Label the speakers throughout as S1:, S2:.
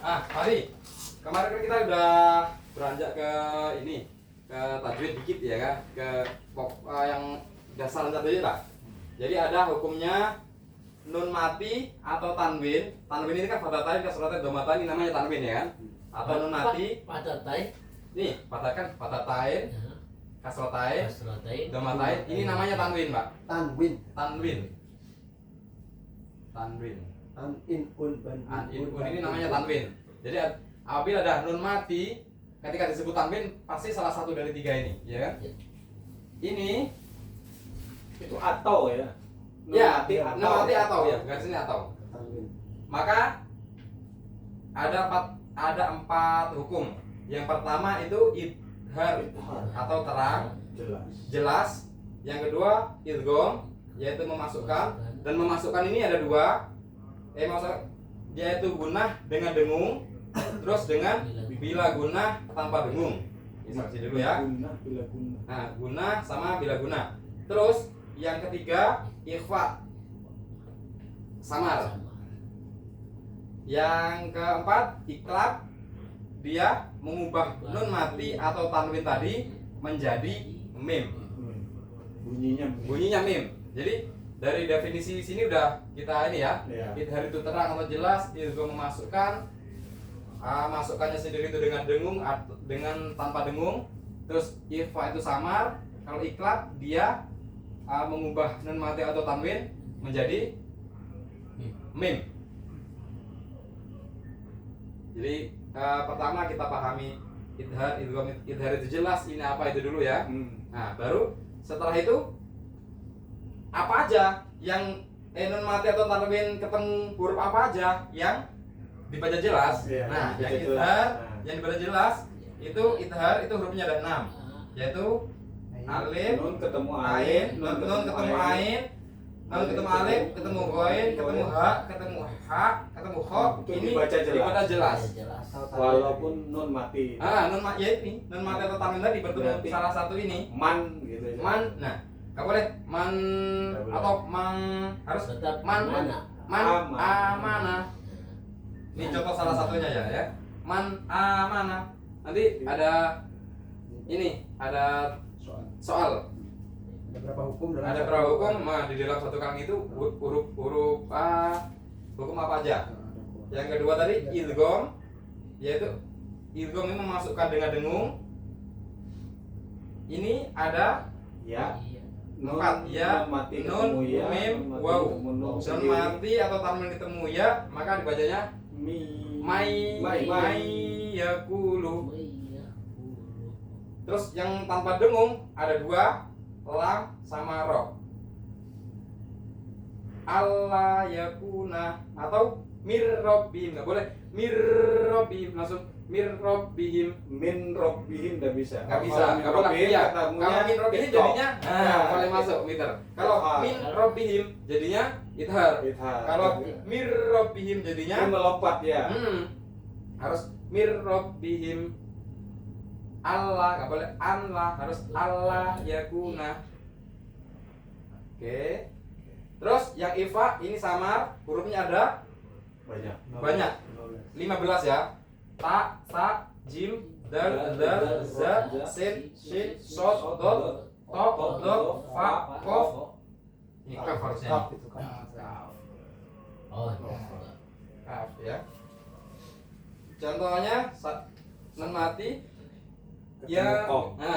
S1: Mari. Kemarin kan kita udah beranjak ke ini, ke tajwid dikit ya kan, ke yang dasar tajwid lah. Jadi ada hukumnya nun mati atau tanwin. Tanwin ini kan fathatain, kasratain, dhammatain, ini namanya tanwin ya kan? Atau nun mati.
S2: Fathatain.
S1: Nih, fathatain, kasratain, dhammatain. Ini namanya tanwin, Pak.
S3: Tanwin.
S1: Tanwin. Tanwin.
S3: An-in-un.
S1: Ini namanya tanwin. Jadi apabila ada nun mati, ketika disebut tanwin pasti salah satu dari tiga ini, ya kan? Ini
S4: Itu atau ya.
S1: ya, nun mati atau ya, garisnya atau.
S3: Tanwin.
S1: Maka ada empat hukum. Yang pertama itu idhar atau terang, jelas. Yang kedua idgham, yaitu memasukkan. Dan memasukkan ini ada dua, yaitu gunah dengan dengung, terus dengan bila gunah tanpa dengung. Ini saksi dulu ya.
S4: Bila guna.
S1: Nah, gunah sama bila gunah. Terus yang ketiga ikhfa, samar. Yang keempat iklab, dia mengubah nun mati atau tanwin tadi menjadi mim. Bunyinya mim. Jadi dari definisi sini udah kita ini ya. Idhar itu terang atau jelas, idgham memasukkan, masukkannya sendiri itu dengan dengung, dengan tanpa dengung. Terus ikhfa itu samar. Kalau iklab dia mengubah nun mati atau tanwin menjadi mim. Jadi pertama kita pahami idhar, idgham. Idhar itu jelas, ini apa itu dulu ya. Nah, baru setelah itu apa aja yang nun mati atau tanwin ketemu huruf apa aja yang dibaca jelas. Nah, yang idhar yang dibaca jelas itu idhar itu hurufnya ada 6, yaitu alif,
S4: Nun ketemu
S1: ain, nun ketemu ain, nun ketemu alif, ketemu ghain, ketemu ha, ketemu ha, ketemu kha.
S4: Itu
S1: Ini
S4: dibaca jelas. Walaupun nun mati.
S1: Nun mati ya ini, nun mati atau tanwin tadi bertemu
S4: Berarti
S1: salah satu ini.
S4: Man gitu ya.
S1: Man, nah, nggak boleh man
S4: Nggak boleh.
S1: atau mang, harus
S2: Tetap
S1: man,
S2: mana?
S1: amanah. Ini contoh salah satunya ya. Man amanah. Nanti ada ini, ada soal.
S3: Ada berapa hukum dalam
S1: Ada
S3: satu
S1: berapa hukum?
S3: hukum?
S1: Nah, di dalam satu kalimat itu huruf hukum apa aja? Yang kedua tadi idgham, yaitu idgham ini memasukkan dengan dengung. Ini ada
S4: Ya.
S1: empat ya,
S4: Nun mati
S1: nun,
S4: ketemu ya.
S1: mim,
S4: Nun mati
S1: waw.
S4: ketemu nun
S1: Nun
S4: sendiri.
S1: mati atau tanwin ketemu ya, maka dibacanya mai yakulu. Terus yang tanpa dengung ada dua, lam sama ro. Allah yakuna atau mir rabbihim, nggak boleh mir rabbihim, langsung mir rabbihim.
S4: Min robbihim nggak bisa.
S1: Nggak bisa,
S4: Kalau min
S1: nggak boleh.
S4: robbihim
S1: Iya,
S4: ketemunya
S1: kalau min rabbihim
S4: idgham.
S1: jadinya boleh masuk meter. Kalau min rabbihim jadinya idhar.
S4: Idhar.
S1: Kalau mir rabbihim jadinya
S4: Ini melompat ya.
S1: harus mir rabbihim. Allah, nggak boleh Allah, harus Allah yakuna. Oke. Terus yang ifa ini samar, hurufnya ada banyak. 15 ya. Ta, sa, jim, dal, za, sin, shin, sod, dot, to, dot, fa, kof. Ini kaf harusnya.
S3: Kaf itu kan.
S2: Oh,
S1: Kaf ya. Contohnya nun mati ya,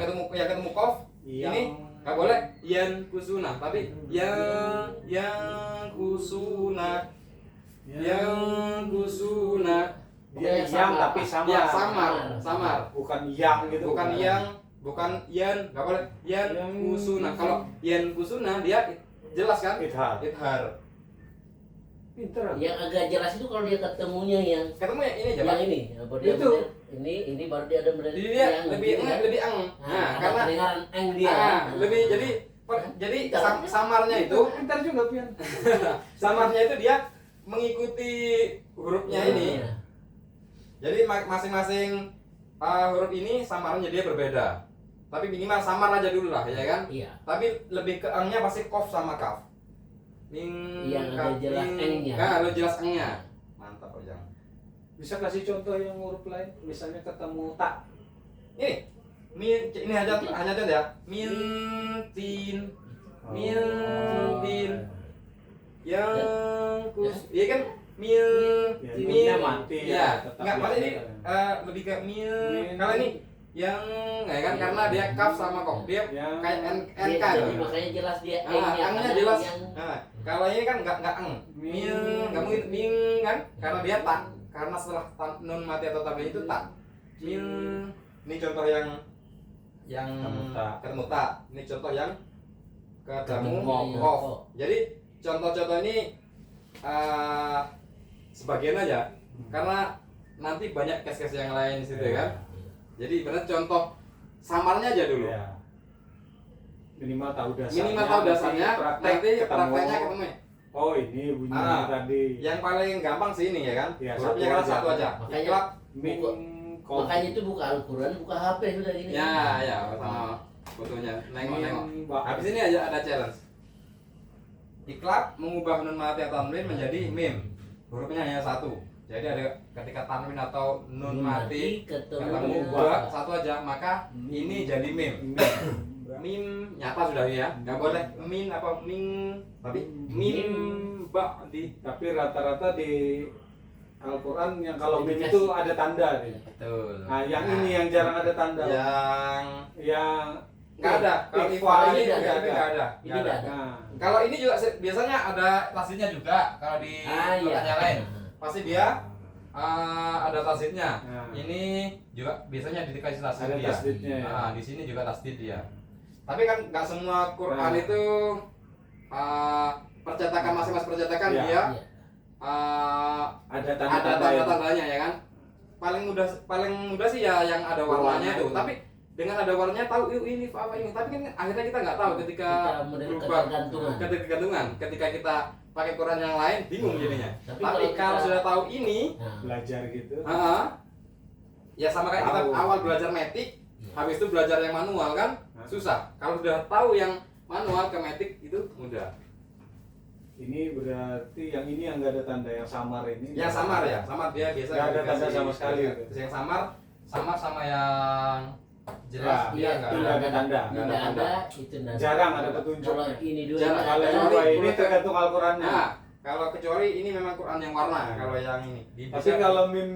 S1: ketemu kof. Ini nggak boleh yan kusuna, tapi yang kusuna.
S4: Dia yang tapi samar.
S1: Ya, samar.
S4: Bukan yang gitu.
S1: Bukan yan, nggak boleh yan kusuna. Kalau yan kusuna dia jelas kan? Idhar.
S4: Pinter.
S2: yang agak jelas itu kalau dia ketemunya yang
S1: Ketemu ya ini aja, Pak.
S2: yang ini, apa dia
S4: Itu.
S2: bener, ini baru dia ada benar
S1: Jadi dia lebih ang. Nah, karena
S2: kedengaran eng dia.
S1: lebih jadi samarnya itu
S4: Pinter juga Pian.
S1: samarnya itu dia mengikuti hurufnya ini.
S2: Iya.
S1: Jadi masing-masing huruf ini samarnya dia berbeda. Tapi minimal samar aja dulu lah ya kan?
S2: Iya.
S1: Tapi lebih ke engnya pasti kof sama kaf.
S2: Yang ada jelas engnya.
S1: Nah, lo jelas engnya. Mantap Ojang.
S4: Bisa kasih contoh yang huruf lain, misalnya ketemu tak.
S1: Ini hanya contoh ya. Min tin yang iya kan mil
S4: Ya,
S1: mil
S4: minnya mati
S1: ya
S4: tetap
S1: nggak malah ini
S4: biasa.
S1: lebih ke mil
S4: Min.
S1: kalau ini yang ya kan karena dia kaf sama kok dia
S4: Yang-
S1: kayak
S2: Dia,
S1: nk
S2: jadi
S1: gitu.
S2: makanya jelas dia
S1: Angnya
S2: karena
S1: jelas.
S2: yang
S1: Nah, kalau ini kan nggak eng. Mil nggak mungkin mil kan karena dia tak karena setelah nun mati atau tabi itu tak. Mil ini contoh yang ketemu tak. Ini contoh yang ketemu
S2: Ketemu
S1: kof.
S2: kof.
S1: Jadi contoh-contoh ini sebagian aja karena nanti banyak case-case yang lain di situ ya kan. Jadi benar contoh samarnya aja dulu.
S4: Ya. Minimal tahu dasarnya.
S1: Minimal tahu dasarnya, nanti prakteknya ketemu.
S4: Oh ini bunyinya tadi.
S1: Yang paling gampang sih ini ya kan.
S4: Ya,
S1: Hurufnya
S4: satu
S1: kan
S4: aja.
S1: satu aja.
S2: Makanya-
S1: Iklab.
S4: Min
S2: makanya itu buka Al-Quran, buka HP sudah gini.
S1: Ya, sama fotonya. Nengok-nengok.
S4: Min,
S1: Habis ini aja ada challenge. Iklab mengubah nun mati atau tanwin menjadi mim. Hurufnya hanya satu. Jadi ada ketika tanwin atau nun mati ketemu ba satu aja, maka ini jadi mim. Mim nyata sudah ya, nggak boleh min apa ming, tapi mim ba di.
S4: Tapi rata-rata di Al-Quran yang kalau min itu ada tanda nih.
S1: Betul.
S4: Nah, yang ini yang jarang ada tanda.
S1: Yang
S4: Yang
S1: nggak ada. Kalau
S4: ikhfa
S1: ini
S2: nggak
S1: nggak
S2: ada.
S1: ada.
S2: Ini
S1: Nggak
S2: nggak
S1: ada.
S2: ada.
S4: Nah,
S1: Kalau ini juga biasanya ada tasdidnya juga. Kalau di pertanyaan lain pasti dia ada tasdidnya.
S4: Nah.
S1: Ini juga biasanya dikasih tasdid
S4: Ada
S1: dia.
S4: tasdidnya ya.
S1: Nah, di sini juga tasdid dia. Tapi kan nggak semua Quran
S4: Nah.
S1: itu percetakan masing-masing percetakan
S4: Iya.
S1: dia
S2: Iya.
S4: ada
S1: ada
S4: tanda-tanda itu.
S1: tanda-tandanya ya kan. Paling mudah sih ya yang ada warnanya itu.
S4: itu.
S1: Tapi dengan ada warnanya tahu ini apa ini. Tapi kan akhirnya kita nggak tahu ketika
S2: Kita model
S1: berubah
S2: ketergantungan.
S1: ketergantungan. Ketika kita pakai Quran yang lain bingung jadinya.
S2: Tapi
S1: Tapi
S2: kalau
S1: kalau
S2: kita-
S1: sudah tahu ini,
S2: Nah,
S4: Belajar gitu.
S1: ya sama kayak kita
S4: Tahu.
S1: awal belajar metik,
S2: iya.
S1: habis itu belajar yang manual kan
S4: Hah?
S1: susah. Kalau sudah tahu yang manual ke metik itu mudah.
S4: Ini berarti yang ini yang nggak ada tanda, yang samar ini.
S1: Yang samar ya, samar dia biasa
S4: Nggak ada tanda
S1: dikasih-
S4: sama sekali.
S1: Yang samar sama yang jelas
S4: Ya,
S1: dia nggak
S4: itu
S1: ada.
S4: nggak ada tanda.
S1: Nggak
S2: Tidak
S1: tanda.
S2: ada, itu nggak ada.
S4: Jarang ada
S2: Kalau
S4: petunjuknya.
S2: ini dua
S1: Jarang.
S2: nggak
S4: Kalau
S2: ada.
S4: yang dua ini tergantung Al-Qurannya.
S1: Nah, kalau kecuali ini memang Quran yang warna, kalau yang ini.
S4: Tapi kalau mim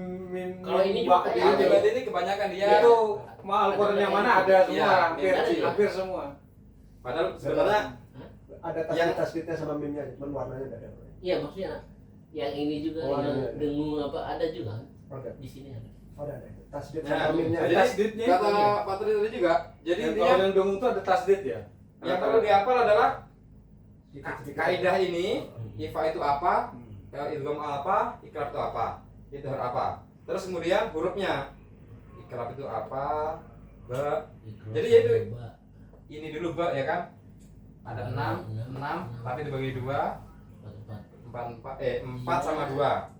S2: Kalau ini
S4: bak-
S2: juga
S1: ini
S2: ada.
S1: berarti ini kebanyakan dia
S4: itu Al-Quran yang mana ada semua,
S1: Iya,
S4: hampir
S2: iya.
S4: hampir semua.
S1: padahal sebenarnya
S3: Ada tasbih-tasbihnya sama mimnya, cuman warnanya beda.
S2: Iya, maksudnya yang ini juga
S3: Oh,
S2: yang
S3: ada.
S2: dengung apa ada juga
S3: Ada.
S2: di sini ada.
S3: Ada. Tasbih
S1: Nah,
S3: sama mimnya.
S1: jadi
S4: Tasdidnya
S1: kata
S4: itu ya.
S1: Pak Tri tadi juga, jadi
S4: Yang
S1: intinya
S4: kalau yang dongeng itu ada tasdid ya.
S1: yang perlu dihafal adalah
S3: Sedikit-sedikit.
S1: kaidah ini, ifa itu apa,
S4: Hmm.
S1: idgham apa, ikrab itu apa, idhar apa. Terus kemudian hurufnya, ikrab itu apa, ba, Jadi ya itu- ini dulu ba ya kan, ada 6 tapi dibagi 2, 4 sama 2.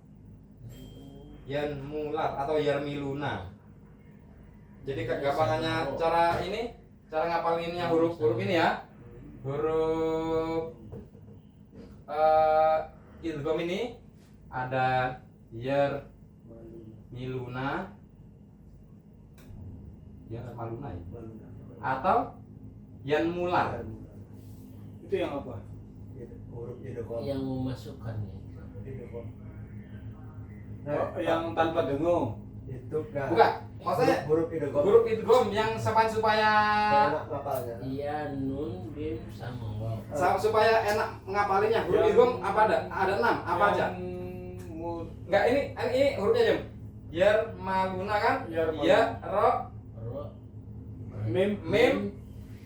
S1: Yan mular atau yarmiluna. Jadi kegampangannya cara ngapalinnya huruf ini ya. Huruf idgham ini ada yarmiluna. Ya maluna ya. Atau yan mular.
S4: Itu yang apa?
S3: Huruf idgham.
S2: Yang memasukkannya.
S3: Idgham.
S4: Oh, yang tanpa dengung.
S3: Itu kan.
S1: Bukan, maksudnya
S3: huruf idgham.
S1: huruf idgham yang supaya
S3: Enak ngapalnya.
S2: Iya, nun, bim, sama waw.
S1: supaya enak ngapalinya. Huruf
S4: Yang-
S1: idgham apa ada? Ada 6, apa aja? Enggak, ini hurufnya jam. Yar maluna kan?
S4: Yar maluna.
S1: Ya, ro,
S2: Ro,
S4: Mim.
S1: mim,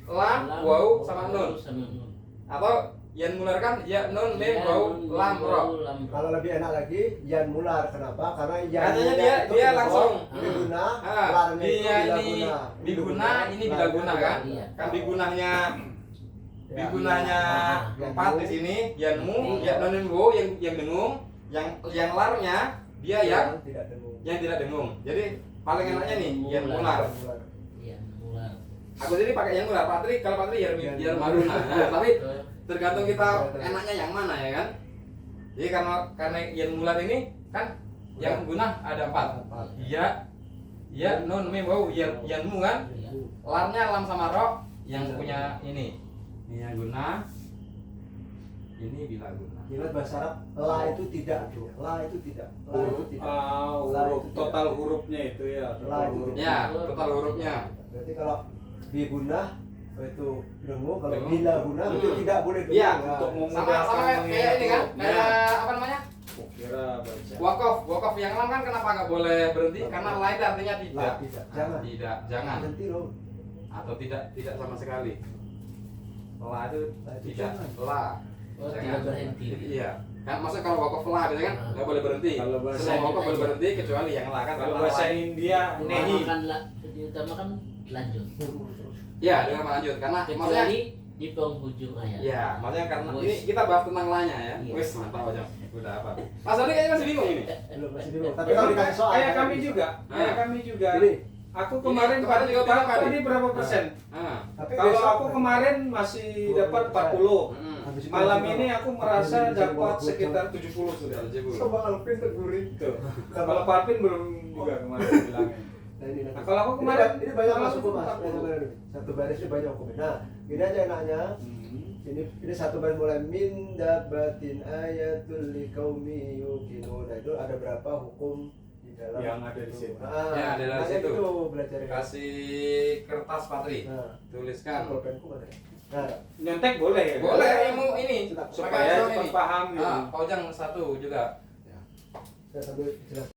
S1: lam, waw sama nun.
S2: sama nun.
S1: Atau yan mular kan? Ya nun, mim,
S2: Ya,
S1: waw,
S2: nun,
S1: lam,
S2: waw,
S1: ro.
S2: lam, ro.
S3: Kalau lebih enak lagi, yan mular. Kenapa? Karena yan
S1: Katanya
S3: mular
S1: dia-
S3: itu
S1: dia
S3: idgham,
S1: langsung.
S3: biguna,
S1: Ah,
S3: larnya itu
S1: dia ini
S3: bilaguna.
S1: biguna, ini bilaguna kan?
S2: Iya.
S1: Kan bigunahnya
S3: Ya.
S1: bigunahnya
S3: Ya.
S1: 4 di sini, yanmu, ya nun, wo yang dengung, yang larnya dia yang
S3: tidak dengung.
S1: tidak dengung. Jadi paling enaknya nih yan mular.
S3: Yan mular.
S2: Iya, mular.
S1: Aku jadi pakai yan mular. Patri kalau Patri yan maruna. Nah, tapi
S2: Eh,
S1: tergantung kita enaknya yang mana ya kan. Jadi karena yan mular ini kan Yang guna ada 4. Ya, ya, nun, mim, waw, yan, mu kan.
S2: Iya.
S1: Larnya lam sama ro yang punya ini. Ini yang guna. Ini bila guna.
S3: Ingat bahasa Arab, la itu tidak, la itu tidak, la itu tidak. La
S4: Huruf
S3: itu
S4: total
S3: tidak.
S4: hurufnya itu ya.
S3: La
S4: Total
S3: itu
S4: huruf.
S1: Ya, total hurufnya.
S3: Berarti kalau di guna itu dengu, kalau
S1: Dengu.
S3: bila guna itu tidak boleh dengu.
S1: Iya,
S3: Nah,
S4: untuk
S1: Sama kayak ini kan? Kayak apa namanya?
S4: Kira baca.
S1: Wakaf yang lam kan kenapa nggak boleh berhenti? Karena la itu artinya tidak.
S3: La tidak, jangan.
S1: Tidak, jangan.
S3: Berhenti loh.
S1: Atau tidak sama sekali. La itu
S3: La itu
S1: tidak.
S3: jangan.
S1: La.
S2: Oh,
S1: Jangan.
S2: tidak berhenti.
S1: Iya. Kan maksudnya kalau wakaf la biasanya kan nggak boleh berhenti.
S4: Kalau bahasa
S1: Semua wakaf
S2: India
S1: boleh berhenti kecuali yang la kan.
S4: Kalau
S1: karena
S4: bahasa
S1: la-
S4: India nehi.
S2: Diutamakan lanjut.
S1: Ya, dengan lanjut karena maksudnya
S2: Kecuali di penghujung ayat.
S1: ya, maksudnya karena
S2: Wis.
S1: ini kita bahas tentang lanya ya.
S2: Iya.
S1: Wis, mantap aja. Udah apa? Mas Doni kayaknya masih bingung ini.
S3: Belum masih bingung. Tapi kalau dikasih soal
S4: Kayak kami
S3: bisa.
S4: juga. Kayak
S1: Ah.
S4: kami juga.
S3: Ini,
S4: Aku kemarin
S1: kemarin juga bilang kan?
S4: tadi berapa persen?
S1: Ah.
S3: tapi
S4: Kalau
S3: besok-
S4: aku kemarin masih dapat 40.
S1: Hmm.
S3: Habis itu
S4: Malam
S3: besok-
S4: ini aku merasa dapat sekitar 70 sudah.
S3: Coba Alvin tegurin.
S4: Tuh. Kalau Parvin belum juga kemarin bilangnya.
S3: Nah, ini nanti.
S4: Nah, kalau aku kemarin
S3: ini banyak
S4: kalau
S3: masuk
S4: aku
S3: mas.
S4: 40.
S3: Satu baris ini banyak hukumnya. Nah, ini aja enaknya.
S4: Hmm.
S3: Ini satu baris mulai min dabatin ayatul liqaumi yuqinun. Nah, itu ada berapa hukum di dalam
S4: Yang ada di situ.
S3: Nah,
S1: Ya, ada dari
S3: nah,
S1: situ.
S3: Itu belajar.
S1: Kasih kertas Patri.
S3: Nah,
S1: Tuliskan.
S3: pulpenku mana ya? Nah,
S4: Nyontek boleh ya?
S1: Boleh ilmu ini
S3: Cetak.
S1: pakai
S4: Supaya
S1: soal
S4: cepat
S1: ini.
S4: paham gitu.
S1: Ah, Pak Ujang satu juga.
S3: saya sambil jelas.